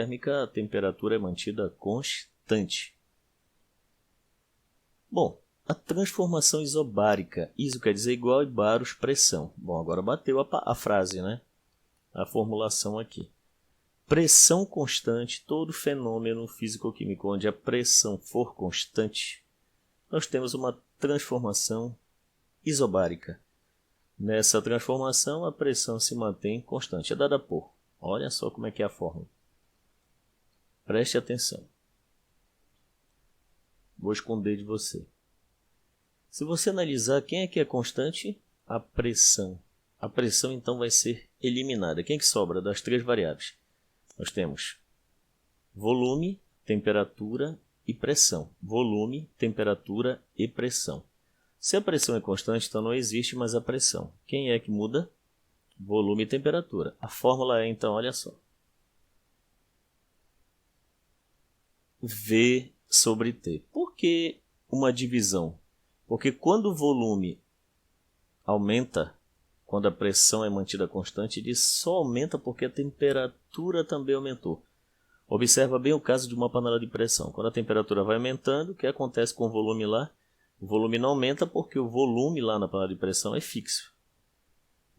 térmica, a temperatura é mantida constante. Bom, a transformação isobárica, iso quer dizer igual e baros, pressão. Bom, agora bateu a frase, né? A formulação aqui. Pressão constante, todo fenômeno físico-químico onde a pressão for constante, nós temos uma transformação isobárica. Nessa transformação, a pressão se mantém constante. É dada por. Olha só como é que é a fórmula. Preste atenção. Vou esconder de você. Se você analisar quem é que é constante, a pressão. A pressão então vai ser eliminada. Quem que sobra das três variáveis? Nós temos volume, temperatura e pressão. Volume, temperatura e pressão. Se a pressão é constante, então não existe mais a pressão. Quem é que muda? Volume e temperatura. A fórmula é, então, olha só. V sobre T. Por que uma divisão? Porque quando o volume aumenta, quando a pressão é mantida constante, ele só aumenta porque a temperatura também aumentou. Observa bem o caso de uma panela de pressão. Quando a temperatura vai aumentando, o que acontece com o volume lá? O volume não aumenta porque o volume lá na panela de pressão é fixo.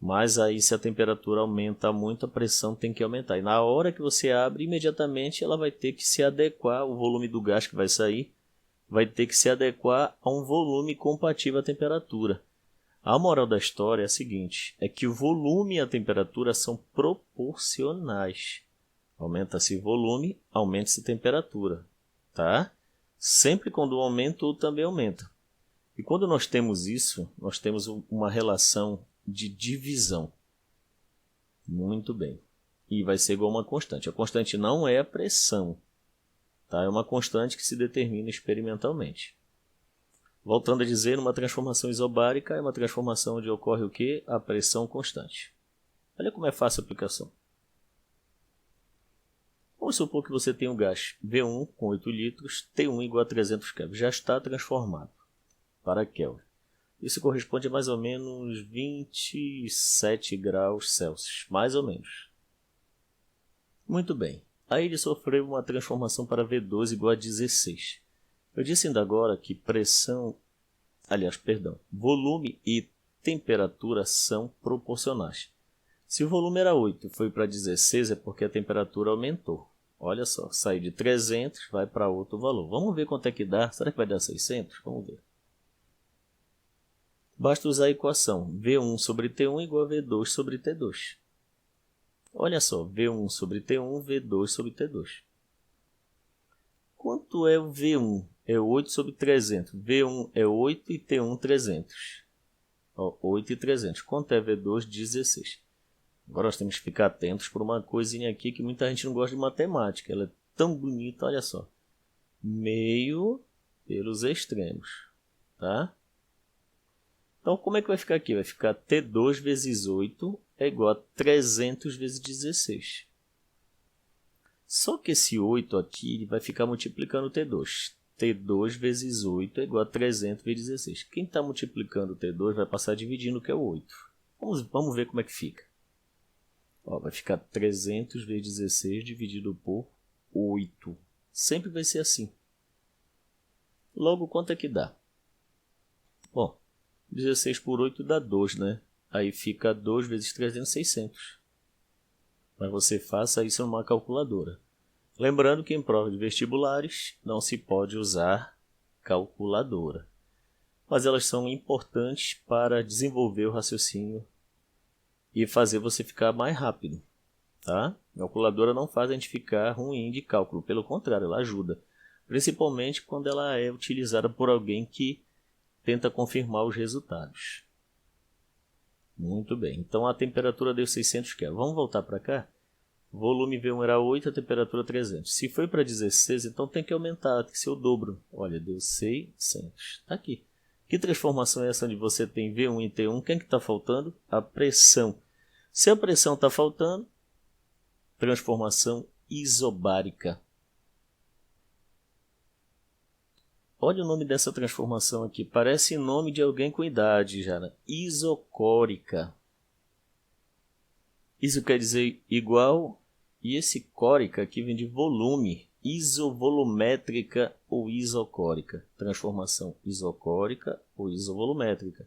Mas aí se a temperatura aumenta muito, a pressão tem que aumentar. E na hora que você abre, imediatamente ela vai ter que se adequar, o volume do gás que vai sair, vai ter que se adequar a um volume compatível à temperatura. A moral da história é a seguinte, é que o volume e a temperatura são proporcionais. Aumenta-se volume, aumenta-se temperatura, tá? Sempre quando o aumenta, o também aumenta. E quando nós temos isso, nós temos uma relação de divisão. Muito bem. E vai ser igual a uma constante. A constante não é a pressão, tá? É uma constante que se determina experimentalmente. Voltando a dizer, uma transformação isobárica é uma transformação onde ocorre o quê? A pressão constante. Olha como é fácil a aplicação. Vamos supor que você tem um gás V1 com 8 litros, T1 igual a 300 Kelvin. Já está transformado para Kelvin. Isso corresponde a mais ou menos 27 graus Celsius. Mais ou menos. Muito bem. Aí ele sofreu uma transformação para V2 igual a 16. Eu disse ainda agora que volume e temperatura são proporcionais. Se o volume era 8 e foi para 16 é porque a temperatura aumentou. Olha só, sai de 300, vai para outro valor. Vamos ver quanto é que dá. Será que vai dar 600? Vamos ver. Basta usar a equação V1 sobre T1 igual a V2 sobre T2. Olha só, V1 sobre T1, V2 sobre T2. Quanto é o V1? É 8 sobre 300. V1 é 8 e T1 300. 8 e 300. Quanto é V2? 16. Agora nós temos que ficar atentos por uma coisinha aqui que muita gente não gosta de matemática. Ela é tão bonita, olha só. Meio pelos extremos, tá? Então, como é que vai ficar aqui? Vai ficar T2 vezes 8 é igual a 300 vezes 16. Só que esse 8 aqui ele vai ficar multiplicando T2. T2 vezes 8 é igual a 300 vezes 16. Quem está multiplicando T2 vai passar dividindo, que é o 8. Vamos ver como é que fica. Ó, vai ficar 300 vezes 16 dividido por 8. Sempre vai ser assim. Logo, quanto é que dá? Bom, 16 por 8 dá 2, né? Aí fica 2 vezes 300, 600. Mas você faça isso numa calculadora. Lembrando que em prova de vestibulares não se pode usar calculadora. Mas elas são importantes para desenvolver o raciocínio e fazer você ficar mais rápido. Tá? A calculadora não faz a gente ficar ruim de cálculo. Pelo contrário, ela ajuda. Principalmente quando ela é utilizada por alguém que tenta confirmar os resultados. Muito bem. Então a temperatura deu 600 Kelvin. Vamos voltar para cá? O volume V1 era 8, a temperatura 300. Se foi para 16, então tem que aumentar, tem que ser o dobro. Olha, deu 600. Está aqui. Que transformação é essa onde você tem V1 e T1? Quem que está faltando? A pressão. Se a pressão está faltando, transformação isobárica. Olha o nome dessa transformação aqui. Parece nome de alguém com idade já, né? Isocórica. Isso quer dizer igual E esse córica aqui vem de volume, isovolumétrica ou isocórica. Transformação isocórica ou isovolumétrica.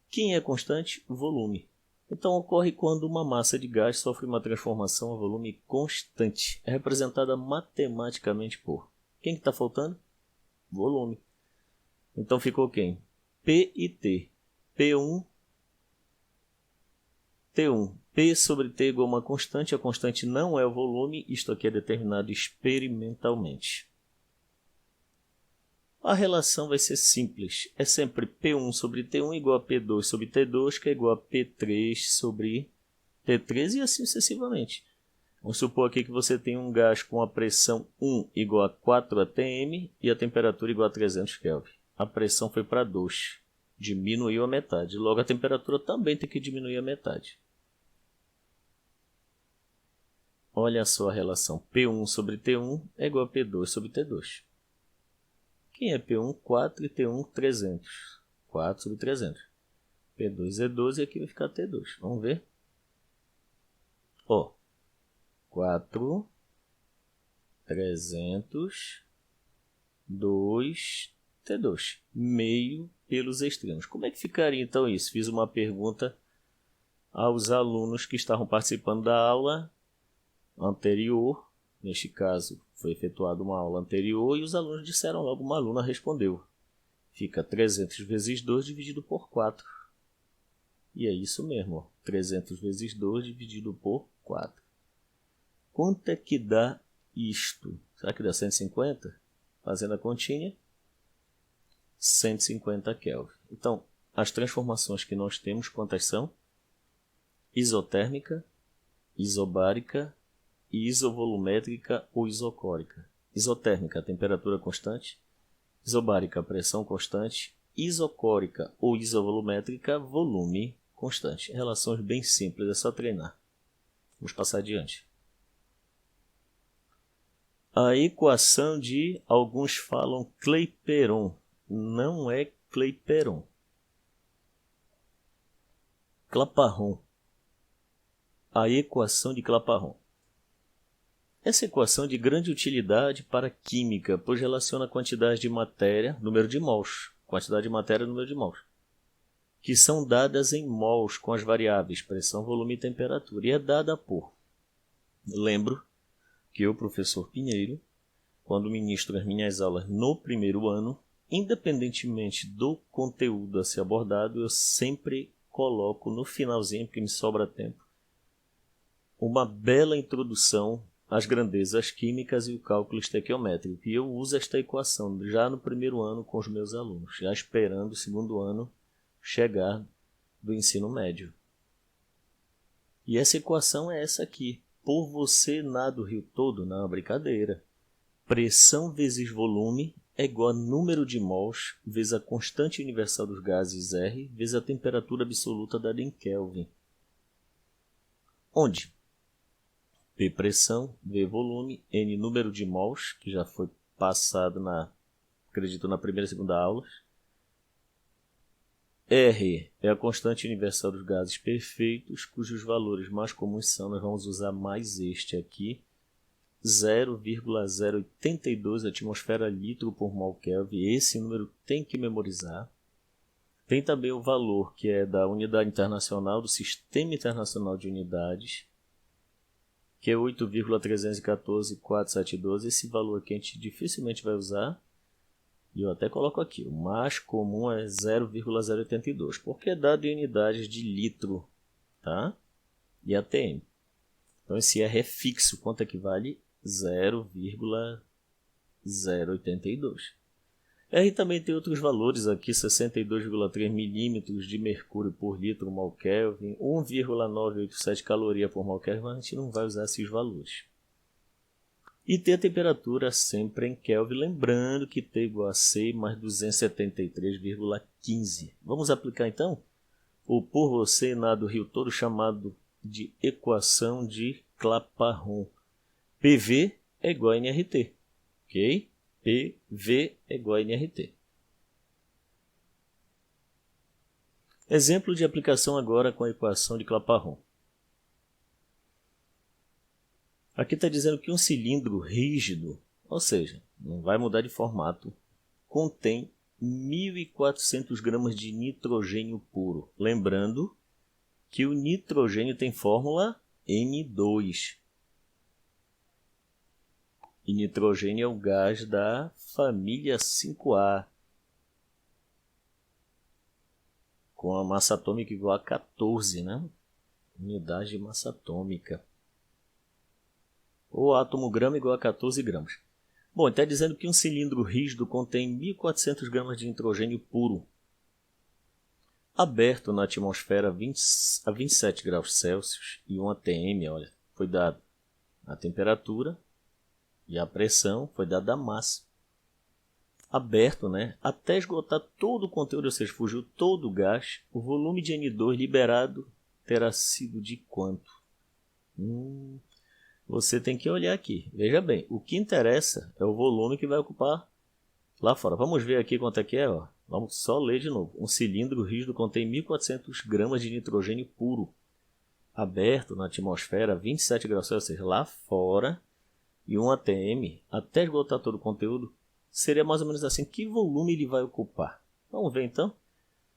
Quem é constante? O volume. Então ocorre quando uma massa de gás sofre uma transformação a volume constante. É representada matematicamente por... Quem que está faltando? Volume. Então ficou quem? P e T. P1, T1. P sobre T igual a uma constante. A constante não é o volume. Isto aqui é determinado experimentalmente. A relação vai ser simples. É sempre P1 sobre T1 igual a P2 sobre T2, que é igual a P3 sobre T3 e assim sucessivamente. Vamos supor aqui que você tem um gás com a pressão 1 igual a 4 atm e a temperatura igual a 300 Kelvin. A pressão foi para 2. Diminuiu a metade. Logo, a temperatura também tem que diminuir a metade. Olha só a relação. P1 sobre T1 é igual a P2 sobre T2. Quem é P1? 4 e T1, 300. 4 sobre 300. P2 é 12 e aqui vai ficar T2. Vamos ver? Ó, 4, 300, 2, T2. Meio pelos extremos. Como é que ficaria então isso? Fiz uma pergunta aos alunos que estavam participando da aula anterior. Neste caso, foi efetuada uma aula anterior e os alunos disseram logo, uma aluna respondeu. Fica 300 vezes 2 dividido por 4. E é isso mesmo, ó, 300 vezes 2 dividido por 4. Quanto é que dá isto? Será que dá 150? Fazendo a continha, 150 Kelvin. Então, as transformações que nós temos, quantas são? Isotérmica, isobárica, isovolumétrica ou isocórica. Isotérmica, temperatura constante. Isobárica, pressão constante. Isocórica ou isovolumétrica, volume constante. Relações bem simples, é só treinar. Vamos passar adiante. A equação de, alguns falam Clapeyron. Não é Clapeyron. Clapeyron. A equação de Clapeyron. Essa equação é de grande utilidade para a química, pois relaciona a quantidade de matéria, número de mols, quantidade de matéria, número de mols, que são dadas em mols com as variáveis pressão, volume e temperatura, e é dada por... Lembro que eu, professor Pinheiro, quando ministro as minhas aulas no primeiro ano, independentemente do conteúdo a ser abordado, eu sempre coloco no finalzinho, porque me sobra tempo, uma bela introdução às grandezas químicas e o cálculo estequiométrico. E eu uso esta equação já no primeiro ano com os meus alunos, já esperando o segundo ano chegar do ensino médio. E essa equação é essa aqui. Por você nada o rio todo, não é uma brincadeira. Pressão vezes volume é igual a número de mols vezes a constante universal dos gases R vezes a temperatura absoluta dada em Kelvin. Onde? P pressão, V volume, N número de mols, que já foi passado acredito, na primeira e segunda aula. R é a constante universal dos gases perfeitos, cujos valores mais comuns são, nós vamos usar mais este aqui, 0,082 atmosfera litro por mol Kelvin. Esse número tem que memorizar. Tem também o valor que é da unidade internacional, do Sistema Internacional de Unidades, que é 8,314,472. Esse valor aqui a gente dificilmente vai usar. E eu até coloco aqui, o mais comum é 0,082, porque é dado em unidades de litro, tá? E ATM. Então esse R é fixo, quanto equivale? 0,082. R também tem outros valores aqui, 62,3 milímetros de mercúrio por litro mol Kelvin, 1,987 caloria por mol Kelvin, mas a gente não vai usar esses valores. E T a temperatura sempre em Kelvin, lembrando que T igual a C mais 273,15. Vamos aplicar então o por você nada o rio todo, chamado de equação de Clapeyron. PV é igual a nRT, ok? PV é igual a nRT. Exemplo de aplicação agora com a equação de Clapeyron. Aqui está dizendo que um cilindro rígido, ou seja, não vai mudar de formato, contém 1.400 gramas de nitrogênio puro. Lembrando que o nitrogênio tem fórmula N2. E nitrogênio é o gás da família 5A, com a massa atômica igual a 14, né? Unidade de massa atômica. Ou átomo grama igual a 14 gramas. Bom, está dizendo que um cilindro rígido contém 1.400 gramas de nitrogênio puro, aberto na atmosfera a 27 graus Celsius e 1 atm, olha, foi dado a temperatura e a pressão, foi dada a massa. Aberto, né, até esgotar todo o conteúdo, ou seja, fugiu todo o gás, o volume de N2 liberado terá sido de quanto? Você tem que olhar aqui. Veja bem, o que interessa é o volume que vai ocupar lá fora. Vamos ver aqui quanto é que é. Ó. Vamos só ler de novo. Um cilindro rígido contém 1.400 gramas de nitrogênio puro, aberto na atmosfera a 27 graus Celsius lá fora e 1 atm, até esgotar todo o conteúdo, seria mais ou menos assim. Que volume ele vai ocupar? Vamos ver então.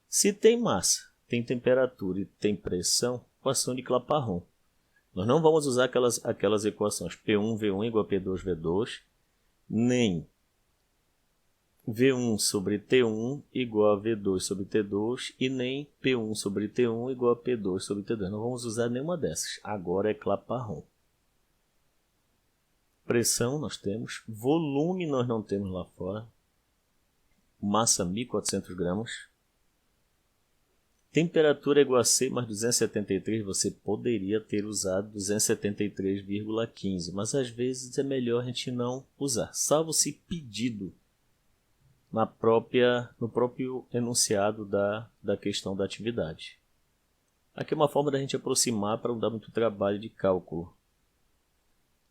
Se tem massa, tem temperatura e tem pressão, equação de Clapeyron. Nós não vamos usar aquelas equações P1, V1 igual a P2, V2, nem V1 sobre T1 igual a V2 sobre T2 e nem P1 sobre T1 igual a P2 sobre T2. Não vamos usar nenhuma dessas. Agora é Clapeyron. Pressão nós temos, volume nós não temos lá fora, massa 1.400 gramas. Temperatura igual a C mais 273, você poderia ter usado 273,15, mas às vezes é melhor a gente não usar, salvo se pedido no próprio enunciado da questão da atividade. Aqui é uma forma da gente aproximar para não dar muito trabalho de cálculo.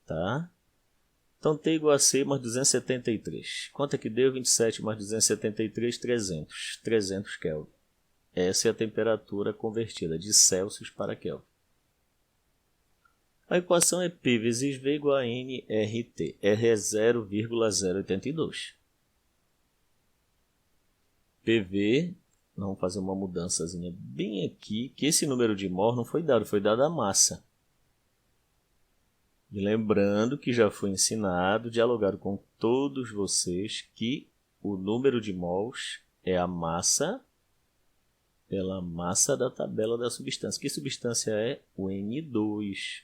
Tá? Então, T igual a C mais 273. Quanto é que deu? 27 mais 273, 300. 300 Kelvin. Essa é a temperatura convertida de Celsius para Kelvin. A equação é P vezes V igual a nRT. R é 0,082. PV, vamos fazer uma mudançazinha bem aqui, que esse número de mol não foi dado, foi dada a massa. E lembrando que já foi ensinado, dialogado com todos vocês, que o número de mols é a massa pela massa da tabela da substância. Que substância é? O N2.